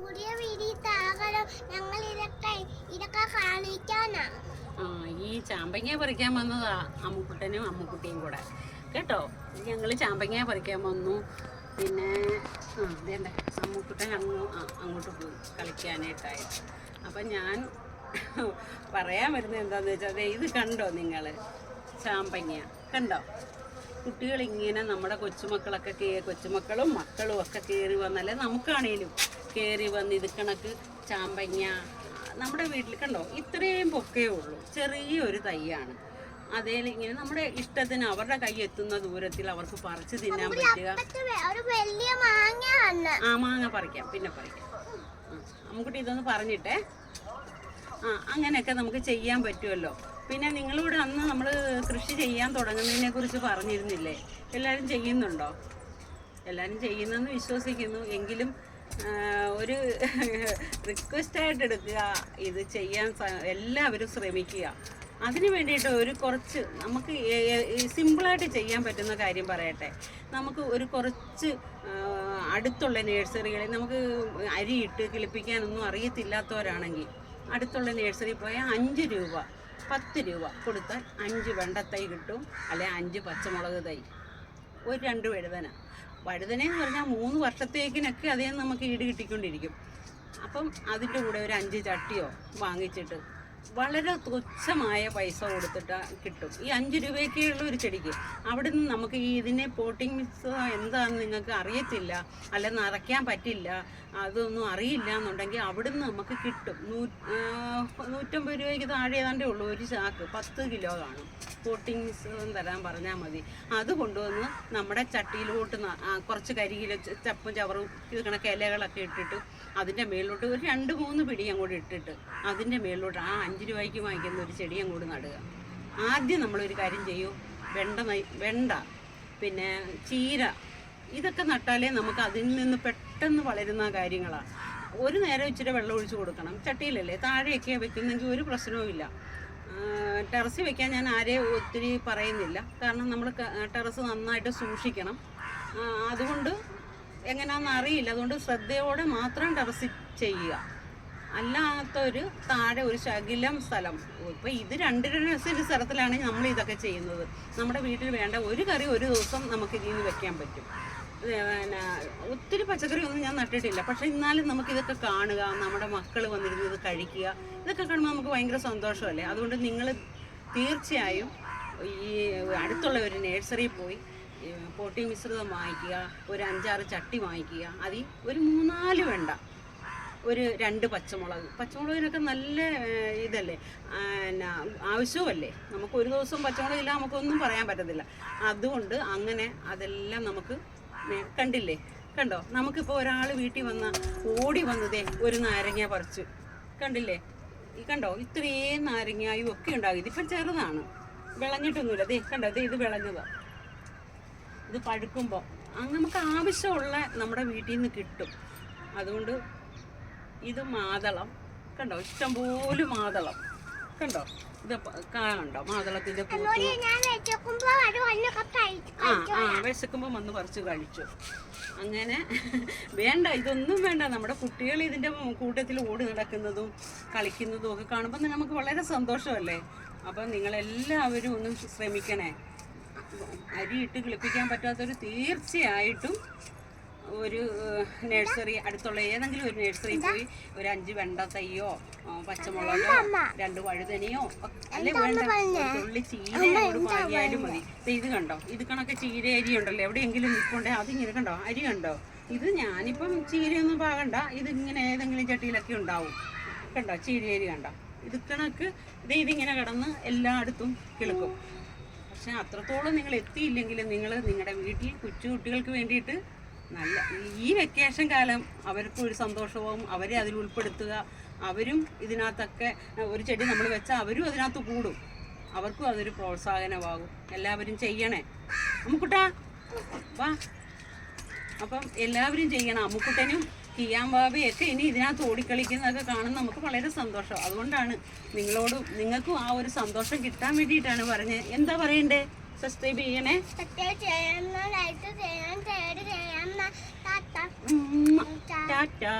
പുതിയ വീഡിയോ താകണം. ഞങ്ങൾ ഇതൊക്കെ കാണിക്കാനാ. ഈ ചാമ്പങ്ങ പറിക്കാൻ വന്നതാ അമ്മുക്കുട്ടനും അമ്മുക്കുട്ടിയും കൂടെ കേട്ടോ. ഞങ്ങൾ ചാമ്പങ്ങ പറിക്കാൻ വന്നു. പിന്നെ അതേണ്ട അമ്മുക്കുട്ടൻ അങ്ങോട്ട് പോയി കളിക്കാനായിട്ടായിട്ട്. അപ്പം ഞാൻ പറയാൻ വരുന്നത് എന്താണെന്ന് വെച്ചാൽ അതെ, ഇത് കണ്ടോ നിങ്ങൾ? ചാമ്പങ്ങ കണ്ടോ? കുട്ടികളിങ്ങനെ നമ്മുടെ കൊച്ചുമക്കളും മക്കളും ഒക്കെ കയറി വന്നല്ലേ, നമുക്കാണേലും കയറി വന്ന് ഇത് കണക്ക് ചാമ്പങ്ങ നമ്മുടെ വീട്ടിൽ കണ്ടോ, ഇത്രയും പൊക്കേ ഉള്ളൂ, ചെറിയൊരു തൈയാണ്. അതേൽ ഇങ്ങനെ നമ്മുടെ ഇഷ്ടത്തിന് അവരുടെ കൈ എത്തുന്ന ദൂരത്തിൽ അവർക്ക് പറിച്ച് തിന്നാൻ പറ്റുക. മാങ്ങ പറിക്കാം, പിന്നെ പറിക്കാം. നമുക്കിട്ട് ഇതൊന്ന് പറഞ്ഞിട്ടേ അങ്ങനെയൊക്കെ നമുക്ക് ചെയ്യാൻ പറ്റുമല്ലോ. പിന്നെ നിങ്ങളിവിടെ അന്ന് നമ്മൾ കൃഷി ചെയ്യാൻ തുടങ്ങുന്നതിനെ കുറിച്ച് പറഞ്ഞിരുന്നില്ലേ? എല്ലാവരും ചെയ്യുന്നുണ്ടോ? എല്ലാവരും ചെയ്യുന്നെന്ന് വിശ്വസിക്കുന്നു. എങ്കിലും ഒരു റിക്വസ്റ്റായിട്ട് എടുക്കുക, ഇത് ചെയ്യാൻ എല്ലാവരും ശ്രമിക്കുക. അതിന് വേണ്ടിയിട്ട് ഒരു കുറച്ച് നമുക്ക് സിമ്പിളായിട്ട് ചെയ്യാൻ പറ്റുന്ന കാര്യം പറയട്ടെ. നമുക്ക് ഒരു കുറച്ച് അടുത്തുള്ള നേഴ്സറികളിൽ നമുക്ക് അരിയിട്ട് കിളിപ്പിക്കാനൊന്നും അറിയത്തില്ലാത്തവരാണെങ്കിൽ അടുത്തുള്ള നേഴ്സറി പോയാൽ 5 രൂപ 10 രൂപ കൊടുത്താൽ 5 വെണ്ടത്തൈ കിട്ടും, അല്ലെ 5 പച്ചമുളക് തൈ, ഒരു 2 വഴുതനയെന്ന് പറഞ്ഞാൽ 3 വർഷത്തേക്കിനൊക്കെ അതേ നമുക്ക് ഈട് കിട്ടിക്കൊണ്ടിരിക്കും. അപ്പം അതിൻ്റെ കൂടെ ഒരു 5 ചട്ടിയോ വാങ്ങിച്ചിട്ട് വളരെ തുച്ഛമായ പൈസ കൊടുത്തിട്ട് കിട്ടും. ഈ 5 രൂപയൊക്കെ ഉള്ള ഒരു ചെടിക്ക്. അവിടെ നിന്ന് നമുക്ക് ഇതിനെ പോട്ടിംഗ് മിക്സ് എന്താണെന്ന് നിങ്ങൾക്ക് അറിയത്തില്ല, അല്ല നിറയ്ക്കാൻ പറ്റില്ല, അതൊന്നും അറിയില്ല എന്നുണ്ടെങ്കിൽ അവിടെ നിന്ന് നമുക്ക് കിട്ടും. 150 രൂപയ്ക്ക് താഴെ ഏതാണ്ടേ ഉള്ളൂ ഒരു ചാക്ക്. 10 കിലോ കാണും. പോട്ടിംഗ് മിക്സ് തരാൻ പറഞ്ഞാൽ മതി. അത് കൊണ്ടുവന്ന് നമ്മുടെ ചട്ടിയിലോട്ട് കുറച്ച് കരിയില ചപ്പും ചവറും ഇത് കണക്ക് ഇലകളൊക്കെ ഇട്ടിട്ട് അതിൻ്റെ മേളിലോട്ട് ഒരു 2-3 പിടി അങ്ങോട്ട് ഇട്ടിട്ട് അതിൻ്റെ മേളിലോട്ട് 5 രൂപയ്ക്ക് വാങ്ങിക്കുന്ന ഒരു ചെടി അങ്ങോട്ട് നടുക. ആദ്യം നമ്മളൊരു കാര്യം ചെയ്യൂ, വെണ്ട പിന്നെ ചീര ഇതൊക്കെ നട്ടാലേ നമുക്ക് അതിൽ നിന്ന് പെട്ടെന്ന് വളരുന്ന കാര്യങ്ങളാണ്. ഒരു നേരം ഇച്ചിരി വെള്ളം ഒഴിച്ച് കൊടുക്കണം. ചട്ടിയിലല്ലേ, താഴെയൊക്കെ വെക്കുന്നെങ്കിൽ ഒരു പ്രശ്നവുമില്ല. ടെറസിൽ വെക്കാൻ ഞാൻ ആരെയും ഒത്തിരി പറയുന്നില്ല, കാരണം നമ്മൾ ടെറസ് നന്നായിട്ട് സൂക്ഷിക്കണം. അതുകൊണ്ട് എങ്ങനെയാണെന്ന് അറിയില്ല, അതുകൊണ്ട് ശ്രദ്ധയോടെ മാത്രം ടെറസിൽ ചെയ്യുക. അല്ലാത്തൊരു താഴെ ഒരു ശകലം സ്ഥലം, ഇപ്പോൾ ഇത് 2 സെൻറ്റ് സ്ഥലത്തിലാണ് നമ്മൾ ഇതൊക്കെ ചെയ്യുന്നത്. നമ്മുടെ വീട്ടിൽ വേണ്ട ഒരു കറി ഒരു ദിവസം നമുക്ക് ഇതിൽ നിന്ന് വെക്കാൻ പറ്റും. പിന്നെ ഒത്തിരി പച്ചക്കറി ഒന്നും ഞാൻ നട്ടിട്ടില്ല, പക്ഷെ എന്നാലും നമുക്കിതൊക്കെ കാണുക, നമ്മുടെ മക്കൾ വന്നിരുന്ന് ഇത് കഴിക്കുക, ഇതൊക്കെ കാണുമ്പോൾ നമുക്ക് ഭയങ്കര സന്തോഷമല്ലേ. അതുകൊണ്ട് നിങ്ങൾ തീർച്ചയായും ഈ അടുത്തുള്ള ഒരു നേഴ്സറിയിൽ പോയി പോട്ടി മിശ്രിതം വാങ്ങിക്കുക, ഒരു 5-6 ചട്ടി വാങ്ങിക്കുക, അതിൽ ഒരു 3-4 വെണ്ട, ഒരു 2 പച്ചമുളകിനൊക്കെ നല്ല ഇതല്ലേ, ആവശ്യമല്ലേ. നമുക്ക് ഒരു ദിവസം പച്ചമുളകില്ല നമുക്കൊന്നും പറയാൻ പറ്റത്തില്ല. അതുകൊണ്ട് അങ്ങനെ അതെല്ലാം നമുക്ക് കണ്ടില്ലേ, കണ്ടോ? നമുക്കിപ്പോൾ ഒരാൾ വീട്ടിൽ ഓടി വന്നതേ ഒരു നാരങ്ങ പറിച്ചു, കണ്ടില്ലേ? ഈ കണ്ടോ, ഇത്രയും നാരങ്ങയും ഒക്കെ ഉണ്ടാകും. ഇതിപ്പം ചെറുതാണ്, വിളഞ്ഞിട്ടൊന്നുമില്ല. ദേ കണ്ടോ, ഇത് വിളഞ്ഞതാണ്. ഇത് പഴുക്കുമ്പോൾ നമുക്ക് ആവശ്യമുള്ള നമ്മുടെ വീട്ടിൽ നിന്ന് കിട്ടും. അതുകൊണ്ട് ഇത് മാതളം കണ്ടോ, ഇഷ്ടംപോലെ മാതളം കണ്ടോ, ഇത് കണ്ടോ മാതളത്തിൻ്റെ പൂത്ത്. വിശക്കുമ്പോൾ വന്ന് പറിച്ച് കഴിച്ചു. അങ്ങനെ വേണ്ട, ഇതൊന്നും വേണ്ട. നമ്മുടെ കുട്ടികൾ ഇതിൻ്റെ കൂട്ടത്തിൽ ഓടി നടക്കുന്നതും കളിക്കുന്നതും ഒക്കെ കാണുമ്പോൾ നമുക്ക് വളരെ സന്തോഷമല്ലേ. അപ്പം നിങ്ങളെല്ലാവരും ഒന്ന് ശ്രമിക്കണേ. അരിയിട്ട് കിളിപ്പിക്കാൻ പറ്റാത്തൊരു തീർച്ചയായിട്ടും ഒരു നേഴ്സറി, അടുത്തുള്ള ഏതെങ്കിലും ഒരു നേഴ്സറി പോയി ഒരു 5 വെണ്ട തൈയോ പച്ചമുളകോ 2 വഴുതനയോ അല്ലെ വേണ്ട തുള്ളി ചീരയോട് വാങ്ങിയാലും മതി. ഇത് കണ്ടോ, ഇത് കണക്ക് ചീര അരി ഉണ്ടല്ലോ, എവിടെയെങ്കിലും നിൽപ്പുണ്ടേ അതിങ്ങനെ കണ്ടോ, അരി കണ്ടോ. ഇത് ഞാനിപ്പം ചീരയൊന്നും പാകണ്ട, ഇതിങ്ങനെ ഏതെങ്കിലും ചട്ടിയിലൊക്കെ ഉണ്ടാവും. കണ്ടോ ചീരയരി കണ്ടോ, ഇത് കണക്ക് ഇതിങ്ങനെ കിടന്ന് എല്ലായിടത്തും കിളുക്കും. പക്ഷെ അത്രത്തോളം നിങ്ങൾ എത്തിയില്ലെങ്കിൽ നിങ്ങൾ നിങ്ങളുടെ വീട്ടിൽ കൊച്ചുകുട്ടികൾക്ക് വേണ്ടിയിട്ട് നല്ല ഈ വെക്കേഷൻ കാലം അവർക്ക് ഒരു സന്തോഷവും, അവരെ അതിൽ ഉൾപ്പെടുത്തുക. അവരും ഇതിനകത്തൊക്കെ ഒരു ചെടി നമ്മൾ വെച്ചാൽ അവരും അതിനകത്ത് കൂടും, അവർക്കും അതൊരു പ്രോത്സാഹനമാകും. എല്ലാവരും ചെയ്യണേ. അമ്മുക്കുട്ടാ വാ. അപ്പം എല്ലാവരും ചെയ്യണം. അമ്മുക്കുട്ടനും കിയാൻ ബാബയൊക്കെ ഇനി ഇതിനകത്ത് ഓടിക്കളിക്കുന്നതൊക്കെ കാണുന്ന നമുക്ക് വളരെ സന്തോഷം. അതുകൊണ്ടാണ് നിങ്ങൾക്കും ആ ഒരു സന്തോഷം കിട്ടാൻ വേണ്ടിയിട്ടാണ് പറഞ്ഞത്. എന്താ പറയണ്ടേ? സബ്സ്ക്രൈബ് ചെയ്യണേ. ടാറ്റാ.